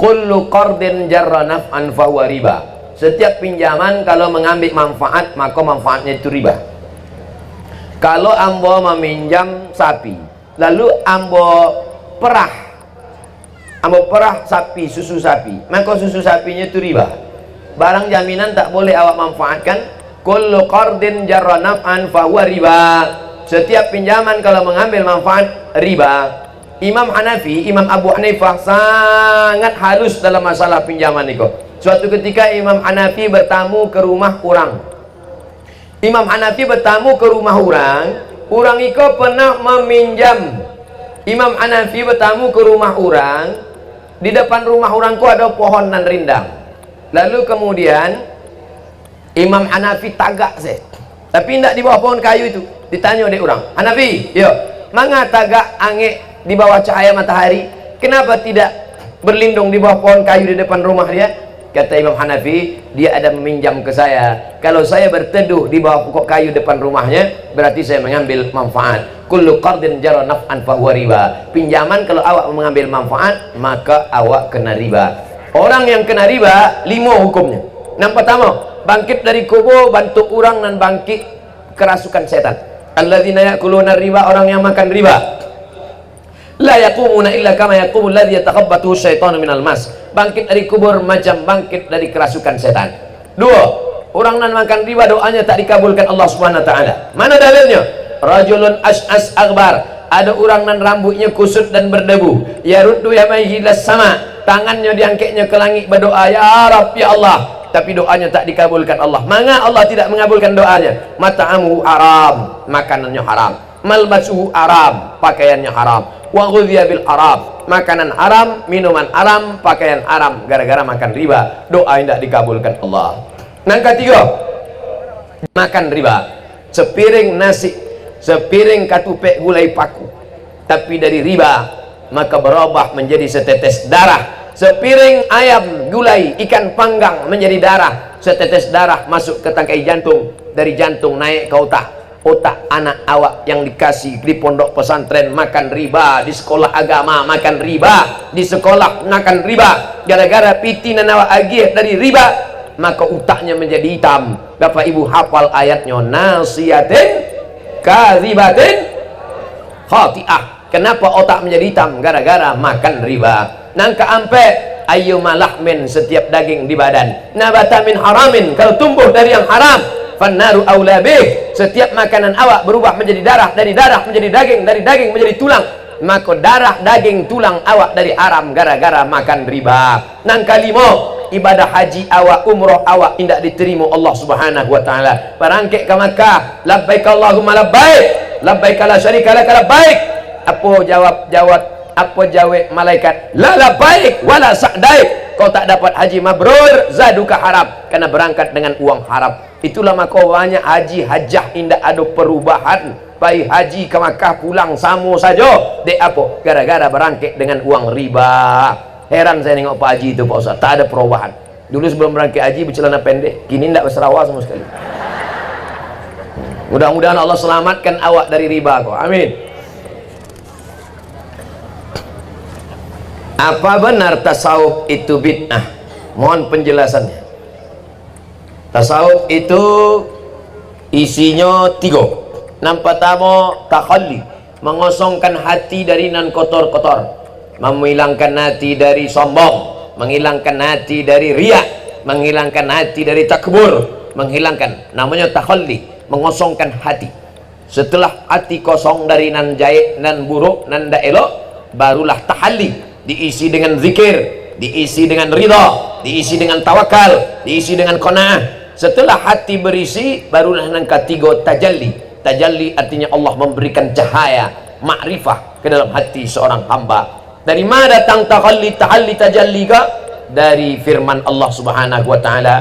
kullu qardin jarra naf'an fahuwa riba. Setiap pinjaman kalau mengambil manfaat, maka manfaatnya itu riba. Kalau ambo meminjam sapi, lalu ambo perah sapi, susu sapi, maka susu sapinya itu riba. Barang jaminan tak boleh awak manfaatkan. Kullu qardin jarra naf'an fahuwa riba. Setiap pinjaman kalau mengambil manfaat, riba. Imam Hanafi, Imam Abu Hanifah sangat halus dalam masalah pinjaman itu. Suatu ketika Imam Hanafi bertamu ke rumah orang. Imam Hanafi bertamu ke rumah orang itu pernah meminjam. Imam Hanafi bertamu ke rumah orang, di depan rumah orang itu ada pohon nan rindang. Lalu kemudian Imam Hanafi tagak saya, tapi tidak di bawah pohon kayu itu. Ditanya oleh orang, Hanafi, yo, manga tagak angin di bawah cahaya matahari, kenapa tidak berlindung di bawah pohon kayu di depan rumah dia? Kata Imam Hanafi, dia ada meminjam ke saya. Kalau saya berteduh di bawah pokok kayu depan rumahnya, berarti saya mengambil manfaat. Kullu qardin jarra naf'an fahuwa riba. Pinjaman kalau awak mengambil manfaat, maka awak kena riba. Orang yang kena riba, 5 hukumnya. Yang pertama, bangkit dari kubur, bantu orang dan bangkit kerasukan setan. Alladzina ya'kuluna riba, orang yang makan riba. La yaqumuna illa kama yaqumul ladzi yatakhabbathu syaitanu minal mas. Bangkit dari kubur macam bangkit dari kerasukan setan. 2, orang yang makan riba doanya tak dikabulkan Allah Subhanahu wa taala. Mana dalilnya? Rajulun as'as akbar. Ada orang yang rambutnya kusut dan berdebu. Yaruddu yamaihi las sama. Tangannya diangkatnya ke langit berdoa, ya Rabb, ya Allah. Tapi doanya tak dikabulkan Allah. Maka Allah tidak mengabulkan doanya. Mata'amu haram, makanannya haram. Malbasuhu haram, pakaiannya haram. Wa ghudhiya bil haram, makanan haram, minuman haram, pakaian haram, gara-gara makan riba, doa tidak dikabulkan Allah. Yang ketiga, makan riba, sepiring nasi, sepiring katupek gulai paku, tapi dari riba, maka berubah menjadi setetes darah. Sepiring ayam gulai ikan panggang menjadi darah, setetes darah masuk ke tangkai jantung, dari jantung naik ke otak anak awak yang dikasih di pondok pesantren makan riba, di sekolah agama makan riba, di sekolah makan riba, gara-gara pitinan awak agih dari riba, maka otaknya menjadi hitam. Bapak ibu hafal ayatnya, nasiyatin kadzibatin khati'ah. Kenapa otak menjadi hitam? Gara-gara makan riba. Nangka ampe ayyuma lahmin, setiap daging di badan, nabata min haramin, kalau tumbuh dari yang haram, fannaru aula bih, setiap makanan awak berubah menjadi darah, dari darah menjadi daging, dari daging menjadi tulang, maka darah, daging, tulang awak dari haram gara-gara makan riba. Nang kalimo, ibadah haji awak, umroh awak tidak diterima Allah Subhanahu wa taala. Barangkek ke Makkah, labbaik Allahumma labbaik, labbaik la syarika lak labbaik. Apa jawab malaikat? La labbaik wala sa'daik. Kau tak dapat haji mabrur, zaduka haram, karena berangkat dengan uang haram. Itulah maka banyak haji hajah indah ada perubahan. Pai haji ke Makkah pulang sama saja. Dek apa? Gara-gara berangkat dengan uang riba. Heran saya tengok Pak Haji itu Pak Ustaz, tak ada perubahan. Dulu sebelum berangkat haji bercelana pendek, kini tidak berserawar sama sekali. Mudah-mudahan Allah selamatkan awak dari riba kok. Amin. Apa benar tasawuf itu bid'ah? Mohon penjelasannya. Tasawuf itu isinya 3. Yang pertama, takhalli, mengosongkan hati dari nan kotor-kotor, menghilangkan hati dari sombong, menghilangkan hati dari riya, menghilangkan hati dari takbur, menghilangkan, namanya takhalli, mengosongkan hati. Setelah hati kosong dari nan jahit, nan buruk, nan dak elok, barulah tahalli, diisi dengan zikir, diisi dengan ridha, diisi dengan tawakal, diisi dengan qanaah. Setelah hati berisi, barulah yang ketiga tajalli. Tajalli artinya Allah memberikan cahaya makrifah ke dalam hati seorang hamba. Dari mana datang tahalli, tahalli, tajalli ka? Dari firman Allah Subhanahu wa taala,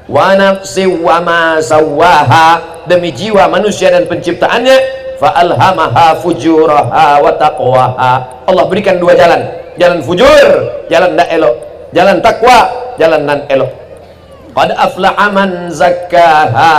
wa nafsi wa ma sawwaha, demi jiwa manusia dan penciptaannya, fa alhamaha fujuraha wa taqwaha. Allah berikan 2 jalan, jalan fujur, jalan dak elok, jalan takwa, jalan nan elok. Qad aflaha man zakkaha,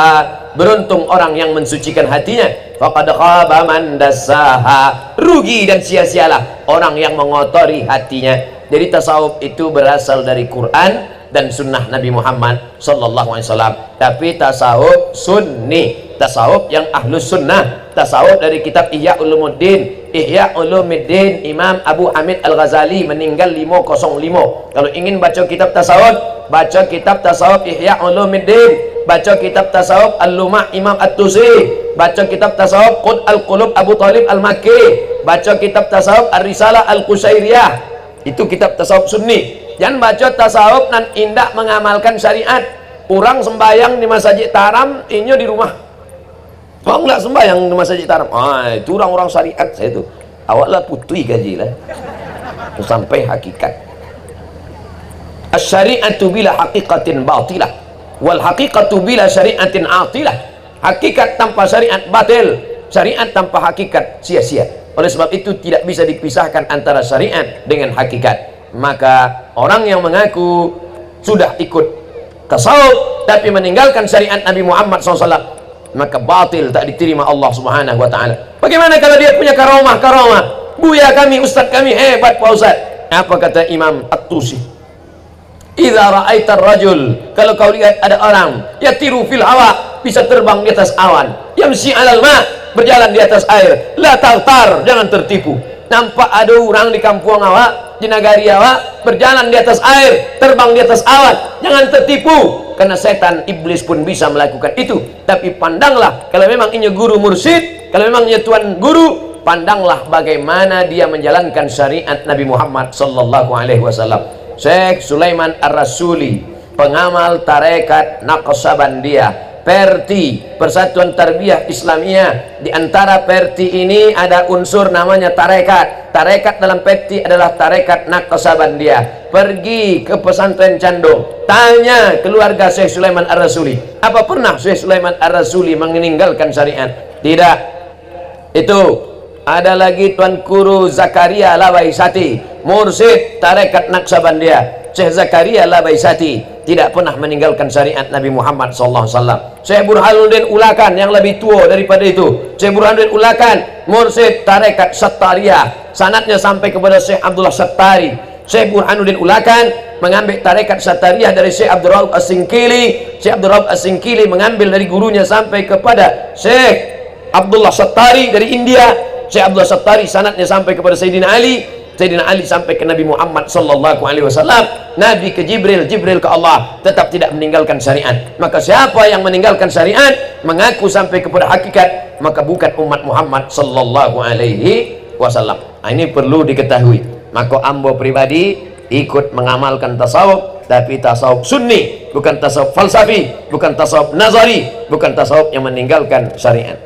beruntung orang yang mensucikan hatinya. Faqad khaba man dassaha, rugi dan sia-sialah orang yang mengotori hatinya. Jadi tasawuf itu berasal dari Quran dan sunnah Nabi Muhammad sallallahu alaihi wasallam. Tapi tasawuf sunni, tasawuf yang ahlus sunnah, tasawuf dari kitab Ihya Ulumuddin. Ihya Ulumuddin Imam Abu Hamid Al-Ghazali meninggal 505. Kalau ingin baca kitab tasawuf, baca kitab tasawuf Ihya Ulumuddin, baca kitab tasawuf Al-Lumah Imam At-Tusi, baca kitab tasawuf Qud Al-Qulub Abu Talib Al-Makki, baca kitab tasawuf Ar-Risalah Al-Qusairiyah. Itu kitab tasawuf sunni. Jangan baca tasawuf dan indah mengamalkan syariat. Orang sembahyang di masjid Taram, inyo di rumah. Kau enggak sembahyang di masjid Taram. Itu orang-orang syariat saya itu. Awaklah putih gaji lah. Sampai hakikat. Asy-syari'atu bila haqiqatin batilah, wal haqiqatu bila syari'atin atilah. Hakikat tanpa syariat batil, syariat tanpa hakikat sia-sia. Oleh sebab itu tidak bisa dipisahkan antara syariat dengan hakikat. Maka orang yang mengaku sudah ikut tasawuf tapi meninggalkan syariat Nabi Muhammad SAW, maka batil, tak diterima Allah Subhanahu wa taala. Bagaimana kalau dia punya karamah? Buya kami, ustaz kami hebat Pak Ustaz. Apa kata Imam At-Tusi? Idza ra'aita rajul, kalau kau lihat ada orang yatiru fil hawa, bisa terbang di atas awan, yamsi 'alal ma, berjalan di atas air, la tartar, jangan tertipu. Nampak ada orang di kampung awak, di nagari awak, berjalan di atas air, terbang di atas awan, jangan tertipu, karena setan iblis pun bisa melakukan itu. Tapi pandanglah, kalau memang ini guru mursyid, kalau memang ini tuan guru, pandanglah bagaimana dia menjalankan syariat Nabi Muhammad sallallahu alaihi wasallam. Syekh Sulaiman Ar-Rasuli, pengamal tarekat Naqsabandiyah, Perti, Persatuan Tarbiyah Islamiyah. Di antara Perti ini ada unsur namanya tarekat. Tarekat dalam Perti adalah tarekat Naqsabandiyah. Pergi ke pesantren Candong, tanya keluarga Syekh Sulaiman Ar-Rasuli, apa pernah Syekh Sulaiman Ar-Rasuli meninggalkan syariat? Tidak. Itu ada lagi Tuan Guru Zakaria Labaisati, mursyid tarekat Naqsabandiyah. Syekh Zakaria Labaisati tidak pernah meninggalkan syariat Nabi Muhammad SAW. Syekh Burhanuddin Ulakan yang lebih tua daripada itu, Syekh Burhanuddin Ulakan, mursyid tarekat Sattariyah, sanadnya sampai kepada Syekh Abdullah Sattari. Syekh Burhanuddin Ulakan mengambil tarekat Sattariyah dari Syekh Abdul Raub As-Singkili. Syekh Abdul Raub As-Singkili mengambil dari gurunya sampai kepada Syekh Abdullah Sattari dari India. Syekh Abdullah Sattari sanadnya sampai kepada Sayyidina Ali, Sayyidina Ali sampai ke Nabi Muhammad sallallahu alaihi wasallam, Nabi ke Jibril, Jibril ke Allah, tetap tidak meninggalkan syariat. Maka siapa yang meninggalkan syariat, mengaku sampai kepada hakikat, maka bukan umat Muhammad sallallahu alaihi wasallam. Ini perlu diketahui. Maka ambo pribadi ikut mengamalkan tasawuf, tapi tasawuf sunni, bukan tasawuf falsafi, bukan tasawuf nazari, bukan tasawuf yang meninggalkan syariat.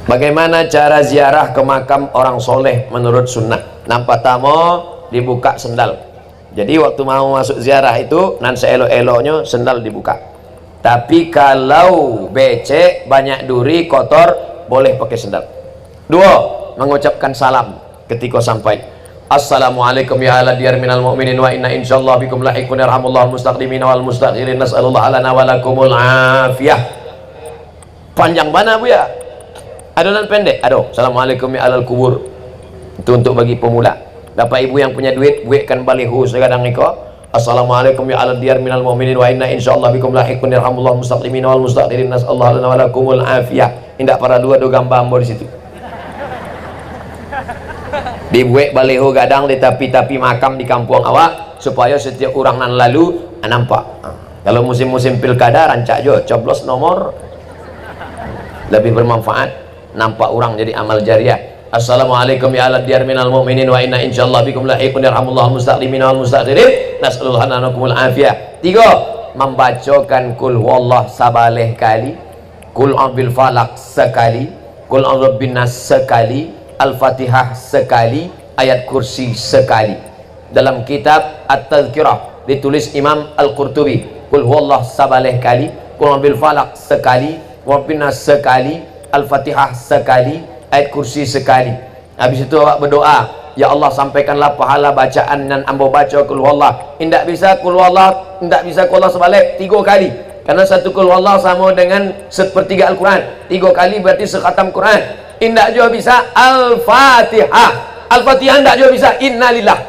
Bagaimana cara ziarah ke makam orang soleh menurut sunnah? Nampak tamu dibuka sendal. Jadi waktu mau masuk ziarah itu nan seelok-eloknya sendal dibuka. Tapi kalau becek, banyak duri, kotor, boleh pakai sendal. Dua, mengucapkan salam ketika sampai. Assalamualaikum ya ala diyar minal mu'minin wa inna insyaallah bikum lahiqun yarhamullahu mustaqdimin wal mustakhirin nas'alullah alana wa lakumul afiyah. Panjang mana Bu ya? Ada dan pendek? Aduh, assalamualaikum ya alal kubur. Itu untuk bagi pemula. Bapak ibu yang punya duit, buatkan baliho sekarang niko. Assalamualaikum ya alal diyar minal mu'minin wa inna insyaallah bikum lahiqun yarhamullahu mustaqdimin wal mustakhirin nas'alullah alana wa lakumul afiyah. Indak para dua do gambar ambo di situ. Dibuat baliho gadang di tapi makam di kampung awak supaya setiap orang nan lalu nampak. Kalau musim-musim pilkada rancak jo coblos nomor lebih bermanfaat, nampak orang jadi amal jariah. Assalamualaikum ya ala diyar minal mu'minin wa inna insyaallah bikum lahiqun yarhamullahu mustaqdimin wal mustakhirin nas'alullah lanakumul afiyah. Tiga, membacakan kul huwallah sabaleh kali, kul a'udzu falaq sekali, kul a'udzu binnas sekali, al-fatihah sekali, ayat kursi sekali. Dalam kitab At-Tadhkirah ditulis Imam Al-Qurtubi, kul huwallah sabaleh kali, kul a'udzu falaq sekali, wabinnas sekali, Al-Fatihah sekali, ayat kursi sekali. Habis itu awak berdoa, ya Allah sampaikanlah pahala bacaan dan ambo baca kul huwallah. Tidak bisa kul huwallah, tidak bisa kul huwallah sebalik 3 kali. Karena satu kul huwallah sama dengan sepertiga Al-Quran. 3 kali berarti sekhatam Quran. indak juga bisa Al-Fatihah. Al-Fatihah indak juga bisa Innalillah.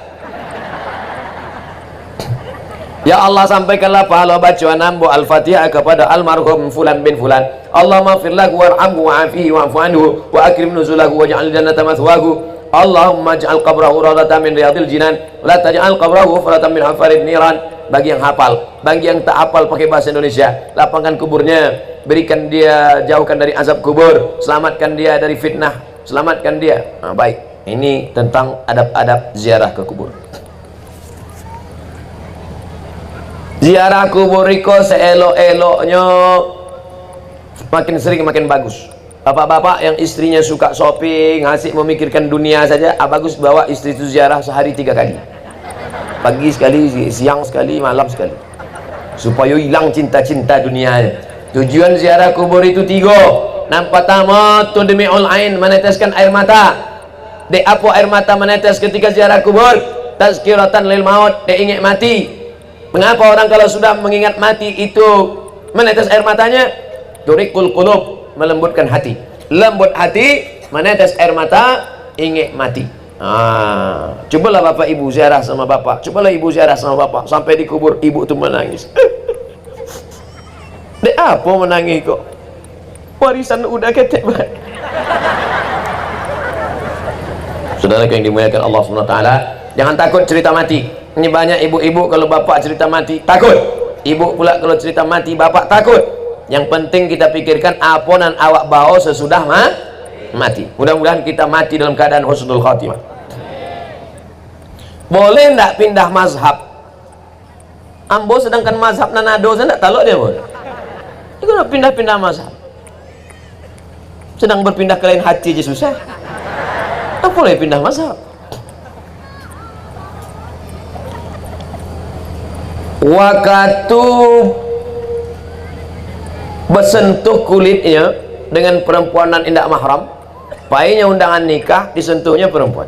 Ya Allah, sampaikanlah pahala bacaan ambo Al-Fatihah kepada almarhum fulan bin fulan. Allahumma fir lahu warhamhu wa'afihi wa'fu anhu wa akrim nuzulahu waj'al jannata mathwahu. Allahumma ij'al qabrahu rawdatan min riyadil jinan wa la taj'al qabrahu hufratan min hufarid niran. Bagi yang hafal, bagi yang tak hafal pakai bahasa Indonesia, lapangkan kuburnya, berikan dia, jauhkan dari azab kubur, selamatkan dia dari fitnah, selamatkan dia. Nah, baik, ini tentang adab-adab ziarah ke kubur. Ziarah kubur itu seelok-eloknya makin sering makin bagus. Bapak-bapak yang istrinya suka shopping, asik memikirkan dunia saja, bagus bawa istri itu ziarah sehari 3 kali. Pagi sekali, siang sekali, malam sekali, supaya hilang cinta-cinta dunianya. Tujuan ziarah kubur itu 3. Yang pertama, tudmi'ul ain, meneteskan air mata. Dek apa air mata menetes ketika ziarah kubur? Tazkiratan lil maut, dek ingat mati. Mengapa orang kalau sudah mengingat mati itu menetes air matanya? Turikul qulub, melembutkan hati. Lembut hati, menetes air mata, ingat mati. Cobalah bapak ibu ziarah sama bapak, cobalah ibu ziarah sama bapak, sampai di kubur ibu tu menangis. Dek apa menangis kok? Warisan udah ketek banget. Saudara yang dimuliakan Allah SWT, jangan takut cerita mati. Ini banyak ibu-ibu kalau bapak cerita mati takut, ibu pula kalau cerita mati bapak takut. Yang penting kita pikirkan apa nan awak bawa sesudah mati. Mudah-mudahan kita mati dalam keadaan husnul khatimah. Boleh ndak pindah mazhab? Ambo sedangkan mazhab nanado saya ndak tahu dia boleh. Itu nak pindah-pindah mazhab. Sedang berpindah ke lain hati je susah. Apa boleh pindah mazhab? Waktu bersentuh kulitnya dengan perempuan yang tidak mahram, painya undangan nikah, disentuhnya perempuan.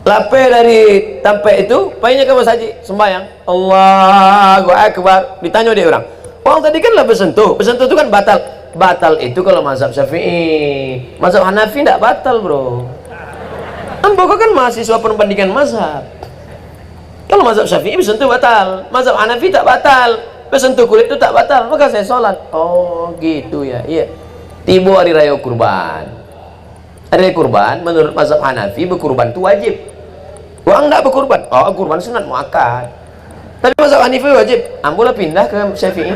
Lape dari tampe itu, painya ke Mas Haji sembahyang, Allahu Akbar, ditanya dia orang, oh tadi kan lah bersentuh itu kan batal. Batal itu kalau mazhab Syafi'i, mazhab Hanafi tidak batal bro. Ambo kan mahasiswa perbandingan mazhab. Kalau mazhab Syafi'i bersentuh batal, mazhab Hanafi tak batal, bersentuh kulit itu tak batal, maka saya sholat. Oh gitu ya, iya. Tiba hari raya kurban. Hari raya kurban menurut mazhab Hanafi berkurban itu wajib. Orang enggak berkurban, oh kurban sunat muakkad. Tapi mazhab Hanafi wajib. Ambo lah pindah ke Syafi'i.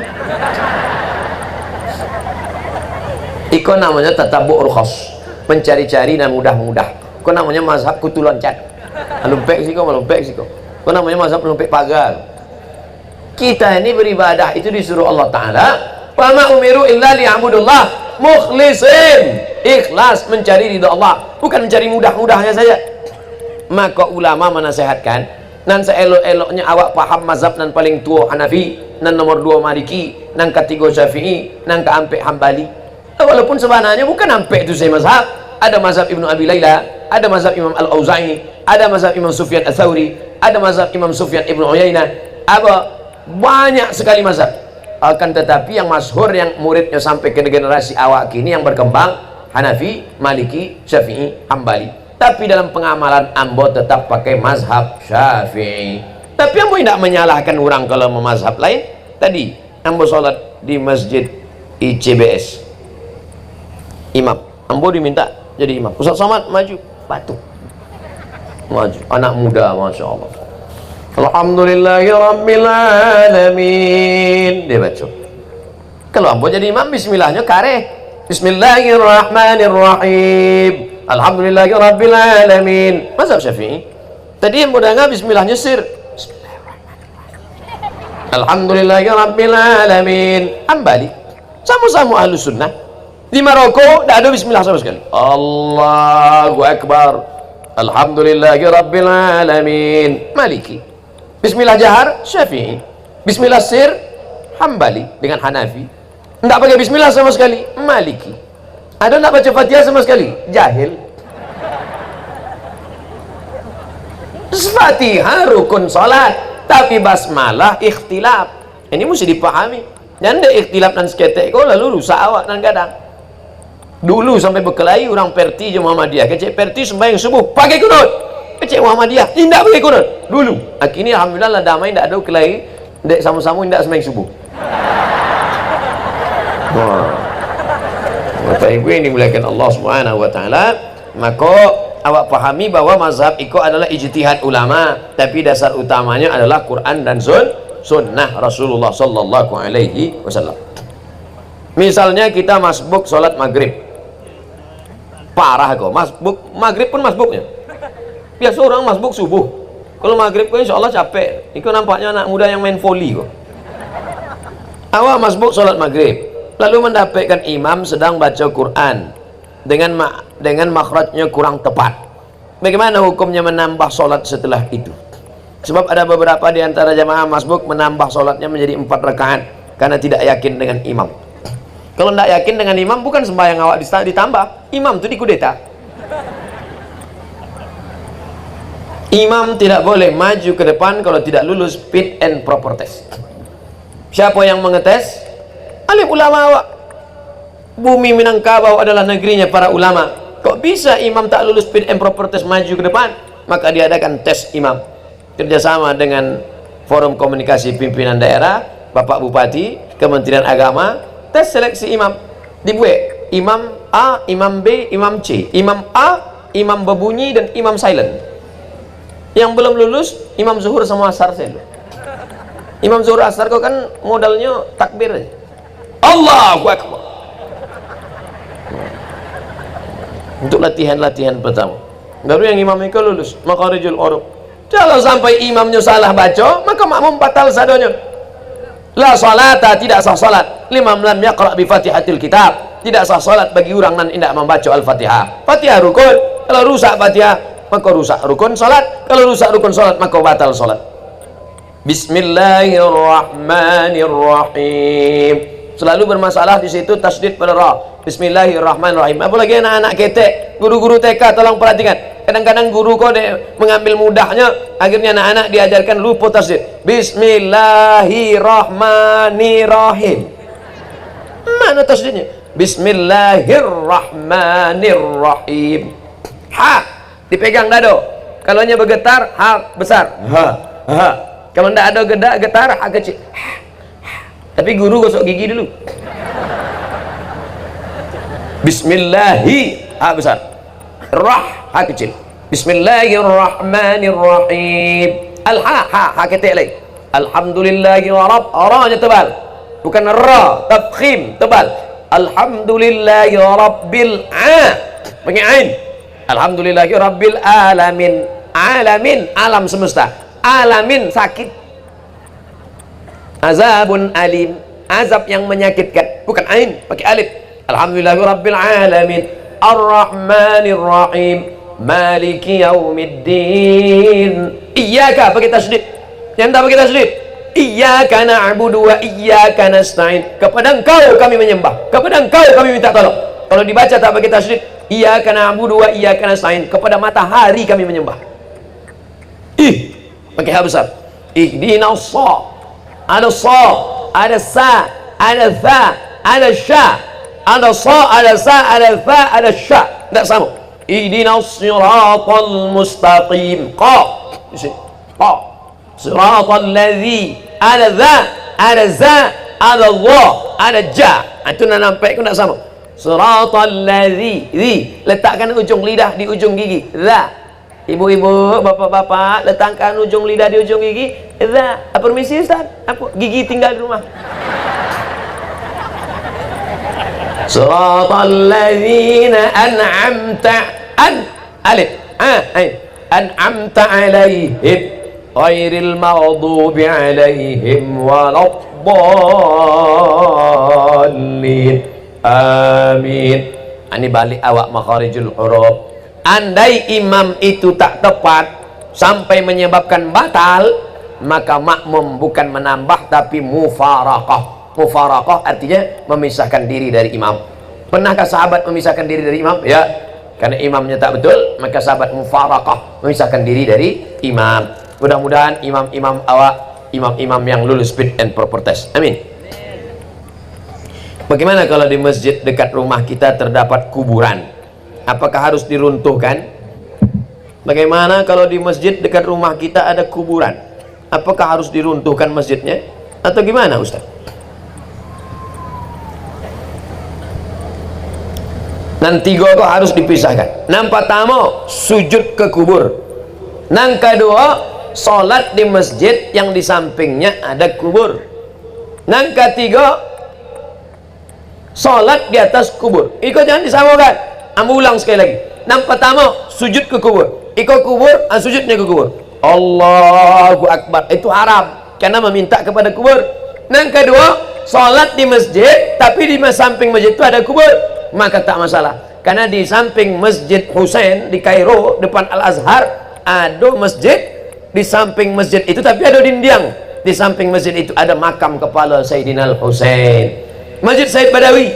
Iko namanya tatabu urkhas, mencari-cari dan mudah-mudah. Iko namanya mazhab kutu loncat. Lumpek sih kok, melumpek sih kok. Iko namanya mazhab lumpek pagar. Kita ini beribadah itu disuruh Allah Ta'ala, wa ma umiru illa liya'budullah mukhlisin, ikhlas mencari ridha Allah, bukan mencari mudah-mudahnya saja. Maka ulama menasihatkan, nan seelok-eloknya awak paham mazhab nan paling tua Hanafi, nan nomor 2 Maliki, nan ketiga Syafi'i, nan keempat Hambali. Walaupun sebenarnya bukan sampai itu saya mazhab. Ada mazhab Ibnu Abi Layla, ada mazhab Imam Al-Auza'i, ada mazhab Imam Sufyan Ats-Tsauri, ada mazhab Imam Sufyan Ibnu Uyainah, banyak sekali mazhab. Akan tetapi yang masyhur, yang muridnya sampai ke generasi awak kini yang berkembang, Hanafi, Maliki, Syafi'i, Hambali. Tapi dalam pengamalan ambo tetap pakai mazhab Syafi'i. Tapi ambo tidak menyalahkan orang kalau memazhab lain. Tadi ambo sholat di masjid ICBS, imam, ambo diminta jadi imam. Ustaz Somad maju, batuk, maju, anak muda, masya Allah. Alhamdulillahirabbil alamin, dia baca. Kalau ambo jadi imam, bismillahnya kare, bismillahirrahmanirrahim, alhamdulillahirabbil alamin. Mazhab Syafi'i. Tadi yang dengar bismillahnya sir, alhamdulillahirabbil alamin. Hambali, sama-sama ahlus sunnah. Di Maroko tidak ada bismillah sama sekali. Allahu Akbar, alhamdulillahirabbil alamin. Maliki. Bismillah jahar Syafi'i. Bismillah sir Hambali dengan Hanafi. Tidak pakai bismillah sama sekali Maliki. Ada tidak baca Fatihah sama sekali? Jahil. Fatihah rukun salat, tapi basmalah ikhtilaf. Ini mesti dipahami. Dan ada ikhtilaf dan seketek kau lalu rusak awak dan gadang. Dulu sampai berkelahi orang Perti je Muhammadiyah. Kecik Perti sembahyang subuh pakai kunut, kecik Muhammadiyah tidak pakai kunut dulu. Akhirnya alhamdulillah lah damai, tidak ada kelahi, tidak sama-sama tidak sembahyang subuh. Bapak Ibu yang dimuliakan Allah Subhanahu wa taala, maka awak pahami bahwa mazhab ikut adalah ijtihad ulama, tapi dasar utamanya adalah Quran dan sunnah Rasulullah sallallahu alaihi wasallam. Misalnya kita masbuk sholat maghrib, parah kok masbuk maghrib pun masbuknya. Biasa orang masbuk subuh, kalau maghrib kok insya Allah capek. Itu nampaknya anak muda yang main volley kok. Awak masbuk sholat maghrib, lalu mendapatkan imam sedang baca Quran dengan makhrajnya kurang tepat. Bagaimana hukumnya menambah sholat setelah itu? Sebab ada beberapa di antara jamaah masbuk menambah sholatnya menjadi 4 rakaat karena tidak yakin dengan imam. Kalau tidak yakin dengan imam, bukan sembahyang awak ditambah, imam itu dikudeta. Imam tidak boleh maju ke depan kalau tidak lulus fit and proper test. Siapa yang mengetes? Alim ulama awak. Bumi Minangkabau adalah negerinya para ulama. Kok bisa imam tak lulus fit and proper test maju ke depan? Maka diadakan tes imam kerjasama dengan Forum Komunikasi Pimpinan Daerah, Bapak Bupati, Kementerian Agama. Tes seleksi imam dibuat imam A, imam B, imam C. Imam A, imam berbunyi dan imam silent. Yang belum lulus imam zuhur sama asar saja. Imam zuhur asar kok kan modalnya takbir aja. Allahu Akbar. Untuk latihan-latihan pertama. Baru yang imam itu lulus makharijul huruf. Kalau sampai imamnya salah baca, maka makmum batal sadonya. La salata, tidak sah salat liman lam yaqra bi Fatihatil Kitab. Tidak sah salat bagi orang yang tidak membaca Al-Fatihah. Fatihah rukun, kalau rusak Fatihah maka rusak rukun salat, kalau rusak rukun salat maka batal salat. Bismillahirrahmanirrahim. Selalu bermasalah di situ tasdid pada ra. Bismillahirrahmanirrahim. Apalagi anak-anak ketek, guru-guru TK tolong perhatikan. Kadang-kadang guru kok mengambil mudahnya, akhirnya anak-anak diajarkan lupa tasdid. Bismillahirrahmanirrahim. Mana tasdidnya? Bismillahirrahmanirrahim. Ha dipegang dado. Kalau hanya bergetar, ha besar. Ha. Kalau tidak ada getar, ha kecil. Tapi guru gosok gigi dulu. Bismillahi, ha besar. Rah, ha kecil. Bismillahirrahmanirrahim. Ha ketik lagi. Alhamdulillahi rabb, ra-nya tebal. Bukan ra, tafkhim, tebal. Alhamdulillahi rabbil pakai ain. Alhamdulillahi rabbil alamin. Alamin, alam semesta. Alamin, sakit. Azabun alim, azab yang menyakitkan. Bukan ain, pakai alif. Alhamdulillahi rabbil alamin. Ar-Rahmanir Rahim. Maliki yaumiddin. Iyyaka pakai tasydid. Yang tak pakai tasydid. Iyyaka na'budu wa iyyaka nasta'in. Kepada Engkau kami menyembah, kepada Engkau kami minta tolong. Kalau dibaca tak pakai tasydid, iyyaka na'budu wa iyyaka nasta'in. Kepada matahari kami menyembah. Pakai ha besar. Ihdinas sha. Ada sa, ada sa, ada tha, ada sya. Ada sa, ada sa, ada tha, ada sya. Tak sama. Ihdinas siratal mustaqim. Qa. Qa. Siratal ladzi. Ada dha, ada za, ada dha, ada ja. Itu nak nampak pun tak sama. Siratal ladzi. Letakkan ujung lidah di ujung gigi. Dha. Ibu-ibu, bapak-bapak, letakkan ujung lidah di ujung gigi. Dha. Permisi Ustaz. Apa? Gigi tinggal di rumah. Siratal ladzina an'amta alif an'amta alaihim ghairil maghdubi alaihim waladdallin. Amin. Ini balik awak makharijul huruf. Andai imam itu tak tepat sampai menyebabkan batal, maka makmum bukan menambah tapi mufaraqah. Mufaraqah artinya memisahkan diri dari imam. Pernahkah sahabat memisahkan diri dari imam? Ya, karena imamnya tak betul, maka sahabat mufaraqah, memisahkan diri dari imam. Mudah-mudahan imam-imam awak, imam-imam yang lulus fit and proper test. Amin. Bagaimana kalau di masjid dekat rumah kita terdapat kuburan? Apakah harus diruntuhkan? Bagaimana kalau di masjid dekat rumah kita ada kuburan? Apakah harus diruntuhkan masjidnya? Atau gimana Ustaz? Nanti kok harus dipisahkan. Nang pertama sujud ke kubur. Nang kedua sholat di masjid yang di sampingnya ada kubur. Nang ketiga sholat di atas kubur. Iko jangan disamakan. Ambil ulang sekali lagi. Nang pertama sujud ke kubur. Iko kubur, sujudnya ke kubur. Allahu Akbar. Itu haram karena meminta kepada kubur. Nang kedua sholat di masjid tapi di samping masjid itu ada kubur, maka tak masalah, karena di samping Masjid Husain di Kairo depan Al-Azhar ada masjid, di samping masjid itu tapi ada dinding, di samping masjid itu ada makam kepala Sayyidina Al-Husain. Masjid Said Badawi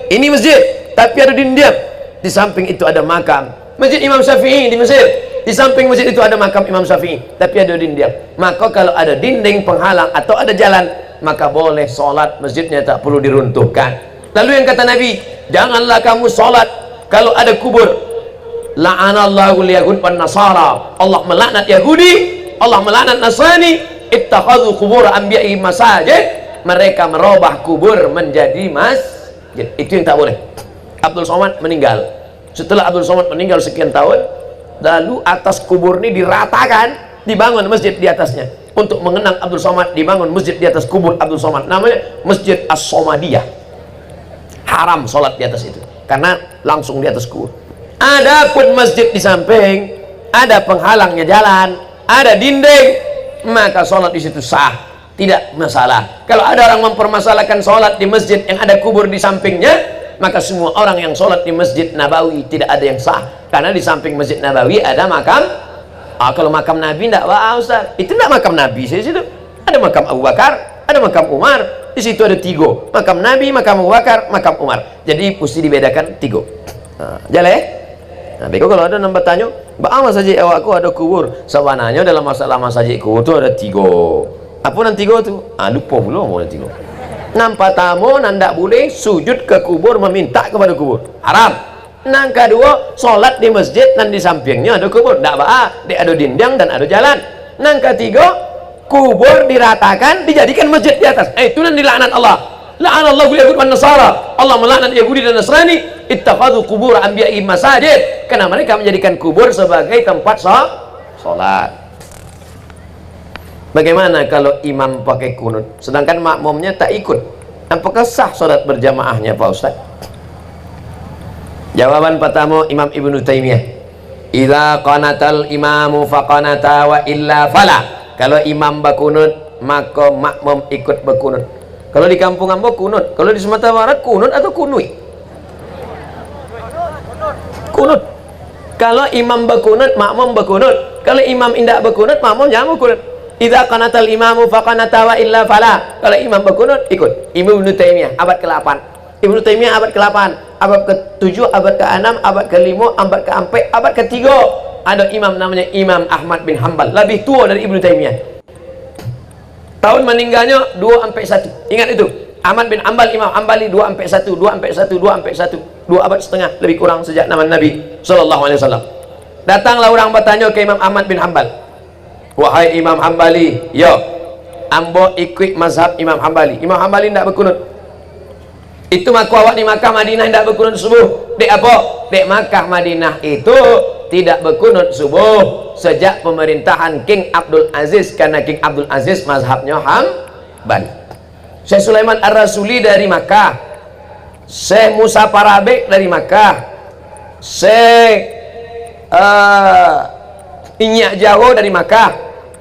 ini masjid tapi ada dinding, di samping itu ada makam. Masjid Imam Syafi'i di Mesir, di samping masjid itu ada makam Imam Syafi'i tapi ada dinding. Maka kalau ada dinding penghalang atau ada jalan, maka boleh sholat, masjidnya tak perlu diruntuhkan. Lalu yang kata Nabi, janganlah kamu sholat kalau ada kubur. La'anallahu liyahud wan nasara. Allah melaknat Yahudi, Allah melaknat Nasrani. Ittakhadhu qubur anbiya'i masajid. Mereka merubah kubur menjadi masjid. Itu yang tak boleh. Abdul Somad meninggal. Setelah Abdul Somad meninggal sekian tahun, lalu atas kubur ini diratakan, dibangun masjid di atasnya. Untuk mengenang Abdul Somad dibangun masjid di atas kubur Abdul Somad, namanya Masjid As-Somadiyah. Haram sholat di atas itu karena langsung di atas kubur. Adapun masjid di samping ada penghalangnya jalan, ada dinding, maka sholat di situ sah, tidak masalah. Kalau ada orang mempermasalahkan sholat di masjid yang ada kubur di sampingnya, maka semua orang yang sholat di Masjid Nabawi tidak ada yang sah, karena di samping Masjid Nabawi ada makam. Kalau makam Nabi tidak, wah Ustaz, itu tidak makam Nabi. Saya situ ada makam Abu Bakar, ada makam Umar. Di situ ada 3 makam Nabi, makam Abu Bakar, makam Umar. Jadi mesti dibedakan 3. Jalan ya. Nah, beko kalau ada nambah tanya, "Ba masjid awakku ada kubur." Sebenarnya dalam masalah masjid kubur itu ada 3. Apa nan 3 tu? Lupa pula mau 3. Nampak tamu nanda boleh sujud ke kubur, meminta kepada kubur. Haram. Nang kedua, sholat di masjid dan di sampingnya ada kubur. Tak apa, dia ada dinding dan ada jalan. Nang ketiga, kubur diratakan, dijadikan masjid di atas. Itu nanti laknat Allah. La'anallahu yahud wan nasara. Allah melaknat Yahudi dan Nasrani. Ittakhadhu qubur anbiya'i masajid. Karena mereka menjadikan kubur sebagai tempat sholat. Bagaimana kalau imam pakai kunut, sedangkan makmumnya tak ikut? Apakah sah sholat berjamaahnya Pak Ustaz? Jawaban pertama Imam Ibnu Taimiyah, idza qanatal imamu faqanata wa illa fala. Kalau imam berkunut maka makmum ikut berkunut. Kalau di kampung ambo kunut, kalau di Sumatera Barat kunut atau kunui? Kunut. Kalau imam berkunut makmum berkunut. Kalau imam indak berkunut makmum jangan berkunut. Idza qanatal imamu faqanata wa illa fala. Kalau imam berkunut ikut. Ibnu Taimiyah abad ke-8. Ibnu Taimiyah abad ke-8, abad ke-7, abad ke-6, abad ke-5, abad ke-4, abad ke-3. Ada imam namanya Imam Ahmad bin Hanbal, lebih tua dari Ibnu Taimiyah. Tahun meninggalnya 2-1. Ingat itu. Ahmad bin Hanbal, Imam Hanbali 2-1, 2-1, 2-1, 2 abad setengah lebih kurang sejak zaman Nabi sallallahu alaihi wasallam. Datanglah orang bertanya ke Imam Ahmad bin Hanbal. Wahai Imam Hanbali, yo, ambo ikut mazhab Imam Hanbali. Imam Hanbali tidak berkunut. Itu maka awak di Makkah Madinah tidak berkunut subuh. Dek apa? Dek Makkah Madinah itu tidak berkunut subuh sejak pemerintahan King Abdul Aziz, karena King Abdul Aziz mazhabnya Hambali. Syekh Sulaiman Ar-Rasuli dari Makkah, Syekh Musa Parabek dari Makkah, Syekh Inyak Jawa dari Makkah.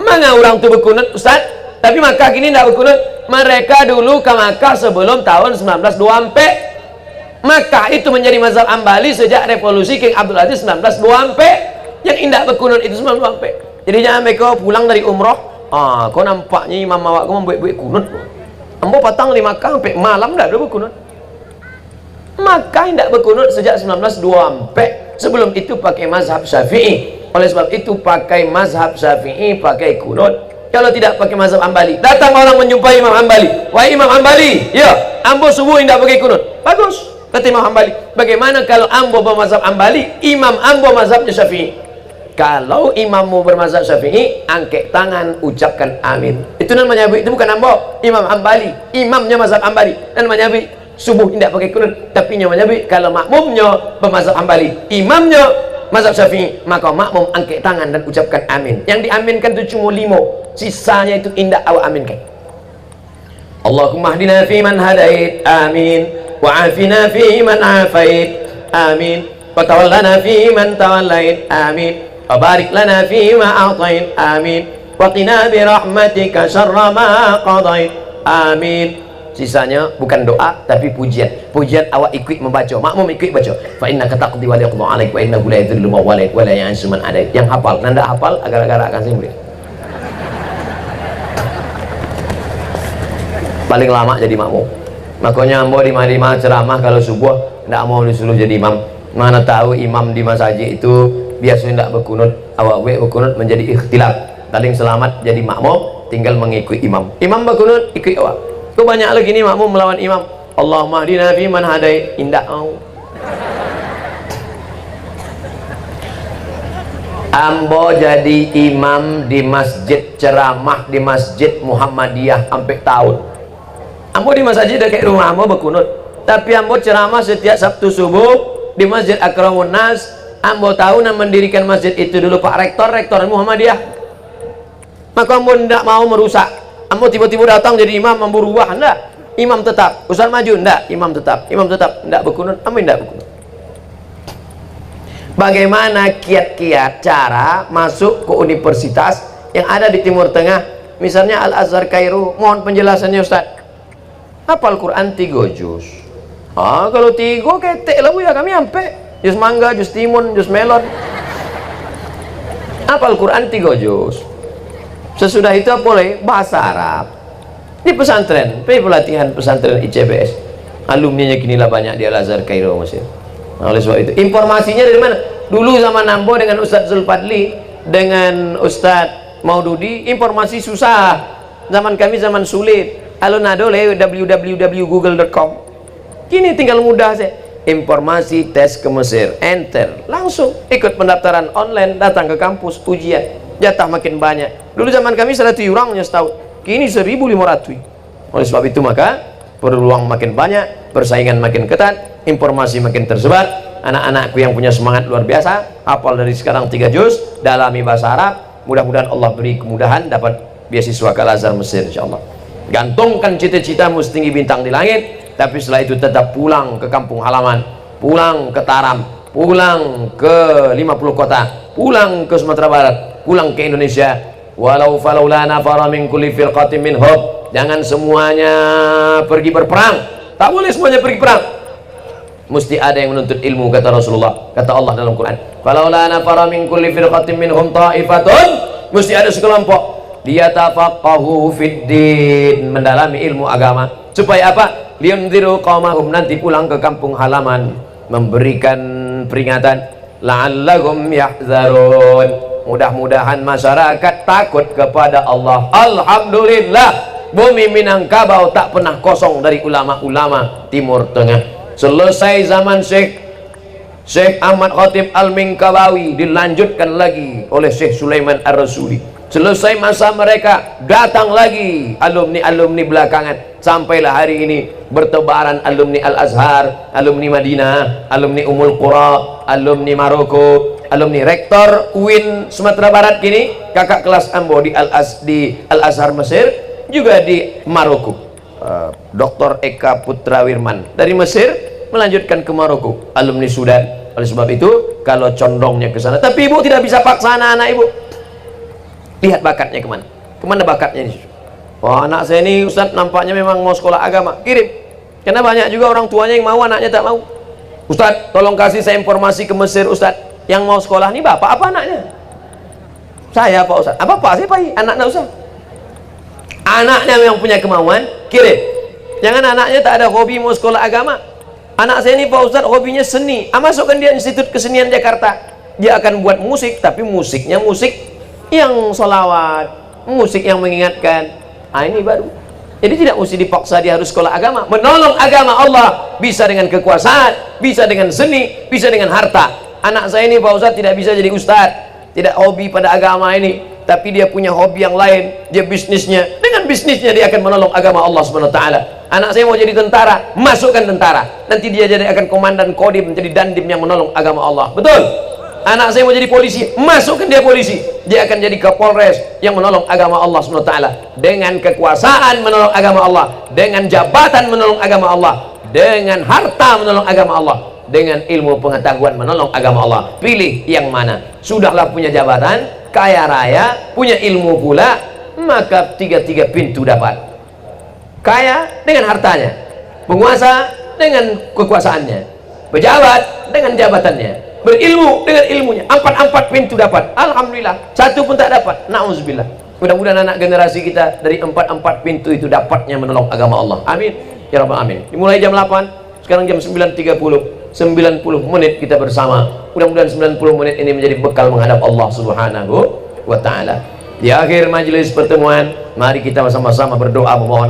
Mana orang tu berkunut Ustaz? Tapi Makkah kini tidak berkunut. Mereka dulu ke Makkah sebelum tahun 1924. Makkah itu menjadi mazhab Hambali sejak revolusi King Abdul Aziz 1924. Yang indah berkunut itu 1924. Jadi jangan mereka pulang dari umroh, kau nampaknya imam awak kau membuat-buat kunut. Ambo patang di Makkah sampai malam dah berkunut. Makkah tidak berkunut sejak 1924. Sebelum itu pakai mazhab Syafi'i. Oleh sebab itu pakai mazhab Syafi'i pakai kunut. Kalau tidak pakai mazhab Hambali, datang orang menjumpai Imam Hambali. Wahai Imam Hambali, ya, ambo subuh tidak pakai kunut. Bagus, kata Imam Hambali. Bagaimana kalau ambo bermazhab Hambali, imam ambo mazhabnya Syafi'i? Kalau imammu bermazhab Syafi'i, angkat tangan, ucapkan amin. Itu namanya itu bukan ambo, Imam Hambali, imamnya mazhab Hambali. Dan namanya subuh tidak pakai kunut. Tapi namanya kalau makmumnya bermazhab Hambali, imamnya mazhab Syafi'i, maka makmum angkat tangan dan ucapkan amin. Yang diaminkan itu cuma 5, sisanya itu indah awak aminkan. Allahumma hdina fi man hadait, amin. Wa afina fi man afait, amin. Wa tawallana fi man tawallait, amin. Wa barik lana fi ma a'tait, amin. Wa qina bi rahmatika syarra ma qadait, amin. Sisanya bukan doa tapi pujian. Pujian awak ikut membaca, makmum ikut baca. Fa innaka taqdi wa la yuqda 'alaik wa innahu la yadhillu man walait wa la ya'izzu man adait. Yang hafal, nanda hafal agar-agar akan sembunyi. Paling lama jadi makmum. Makanya ambo di mana ceramah kalau subuh tidak mau disuruh jadi imam. Mana tahu imam di masjid itu biasanya tidak berkunut, awak berkunut menjadi ikhtilaf. Paling selamat jadi makmum, tinggal mengikuti imam. Imam berkunut, ikut awak. Kau banyak lagi nih makmum melawan imam. Allahumma hdina fi man hadait, indak mau. Ambo jadi imam di masjid, ceramah di masjid Muhammadiyah sampai tahun. Ambo di masjid dekat rumah ambo berkunut. Tapi ambo ceramah setiap Sabtu subuh di Masjid Akramun Nas. Ambo tahu nak mendirikan masjid itu dulu Pak Rektor Muhammadiyah. Maka ambo tidak mau merusak. Ambo tiba-tiba datang jadi imam, ambo rubah, enggak. Imam tetap. Ustaz maju, enggak. Imam tetap. Imam tetap, enggak berkunut. Ambo enggak berkunut. Bagaimana kiat-kiat cara masuk ke universitas yang ada di Timur Tengah? Misalnya Al-Azhar Kairo, mohon penjelasannya Ustaz. Hafal Quran 3 juz. Kalau 3 ketek lah bu ya, kami sampai juz mangga, juz timun, juz melon. Hafal Quran 3 juz. Sesudah itu boleh bahasa Arab di pesantren, pelatihan pesantren ICBS. Alumninya kinilah banyak di Al-Azhar Kairo Mesir. Oleh sebab itu informasinya dari mana? Dulu zaman Nambo dengan Ustadz Zulfadli, dengan Ustadz Maududi, informasi susah. Zaman kami zaman sulit. Alunado www.google.com. Kini tinggal mudah saja. Informasi tes ke Mesir, enter, langsung ikut pendaftaran online, datang ke kampus, ujian, jatah makin banyak. Dulu zaman kami 100 orangnya setahun, kini 1.500. Oleh sebab itu maka peluang makin banyak, persaingan makin ketat, informasi makin tersebar. Anak-anakku yang punya semangat luar biasa, hafal dari sekarang 3 juz, dalami bahasa Arab. Mudah-mudahan Allah beri kemudahan dapat beasiswa ke Al-Azhar Mesir insyaallah. Gantungkan cita-citamu setinggi bintang di langit, tapi setelah itu tetap pulang ke kampung halaman, pulang ke Taram, pulang ke 50 kota, pulang ke Sumatera Barat, pulang ke Indonesia. Walau falaula nafara min kulli firqatin minhum. Jangan semuanya pergi berperang, tak boleh semuanya pergi perang. Mesti ada yang menuntut ilmu, kata Rasulullah, kata Allah dalam Quran. Falaula nafara min kulli firqatin minhum ta'ifatun. Mesti ada sekelompok dia tafaqahu fid din, mendalami ilmu agama. Supaya apa? Liunziru qaumahum, nanti pulang ke kampung halaman memberikan peringatan. La'allahum yahzarun. Mudah-mudahan masyarakat takut kepada Allah. Alhamdulillah, bumi Minangkabau tak pernah kosong dari ulama-ulama Timur Tengah. Selesai zaman Syekh Ahmad Khatib Al-Minkabawi, dilanjutkan lagi oleh Syekh Sulaiman Ar-Rasuli. Selesai masa mereka, datang lagi alumni-alumni belakangan. Sampailah hari ini bertebaran alumni Al-Azhar, alumni Madinah, alumni Ummul Qura, alumni Maroko, alumni rektor UIN Sumatera Barat kini, kakak kelas ambo di Al-Azhar Mesir, juga di Maroko. Dr. Eka Putra Wirman dari Mesir melanjutkan ke Maroko, alumni Sudan. Oleh sebab itu kalau condongnya ke sana, tapi ibu tidak bisa paksa anak-anak ibu. Lihat bakatnya kemana bakatnya ini. Wah, anak saya ini Ustaz nampaknya memang mau sekolah agama, kirim. Karena banyak juga orang tuanya yang mau, anaknya tak mau. Ustaz, tolong kasih saya informasi ke Mesir Ustaz. Yang mau sekolah ini bapak apa anaknya? Saya Pak Ustaz. Apa Pak? Saya Pak, anaknya Ustaz. Anaknya yang punya kemauan, kirim. Jangan anaknya tak ada hobi mau sekolah agama. Anak saya ini Pak Ustaz hobinya seni. Masukkan dia Institut Kesenian Jakarta. Dia akan buat musik, tapi musiknya musik yang solawat, musik yang mengingatkan. Ini baru. Jadi tidak mesti dipaksa dia harus sekolah agama. Menolong agama Allah bisa dengan kekuasaan, bisa dengan seni, bisa dengan harta. Anak saya ini Pak Ustadz tidak bisa jadi ustadz, tidak hobi pada agama ini, tapi dia punya hobi yang lain, dia bisnisnya. Dengan bisnisnya dia akan menolong agama Allah Subhanahu wa taala. Anak saya mau jadi tentara, masukkan tentara. Nanti dia jadi akan komandan kodim, menjadi dandim yang menolong agama Allah. Betul? Anak saya mau jadi polisi, masukkan dia polisi. Dia akan jadi kapolres yang menolong agama Allah Subhanahu wa taala. Dengan kekuasaan menolong agama Allah, dengan jabatan menolong agama Allah, dengan harta menolong agama Allah, dengan ilmu pengetahuan menolong agama Allah. Pilih yang mana. Sudahlah punya jabatan, kaya raya, punya ilmu pula, maka tiga-tiga pintu dapat. Kaya dengan hartanya, penguasa dengan kekuasaannya, pejabat dengan jabatannya, berilmu dengan ilmunya. Empat pintu dapat. Alhamdulillah. Satu pun tak dapat, na'udzubillah. Mudah-mudahan anak generasi kita dari empat pintu itu dapatnya menolong agama Allah. Amin ya rabbal alamin. Dimulai jam 8, sekarang jam 9.30, 90 menit kita bersama. Mudah-mudahan 90 menit ini menjadi bekal menghadap Allah Subhanahu wa taala. Di akhir majelis pertemuan, mari kita sama-sama berdoa memohon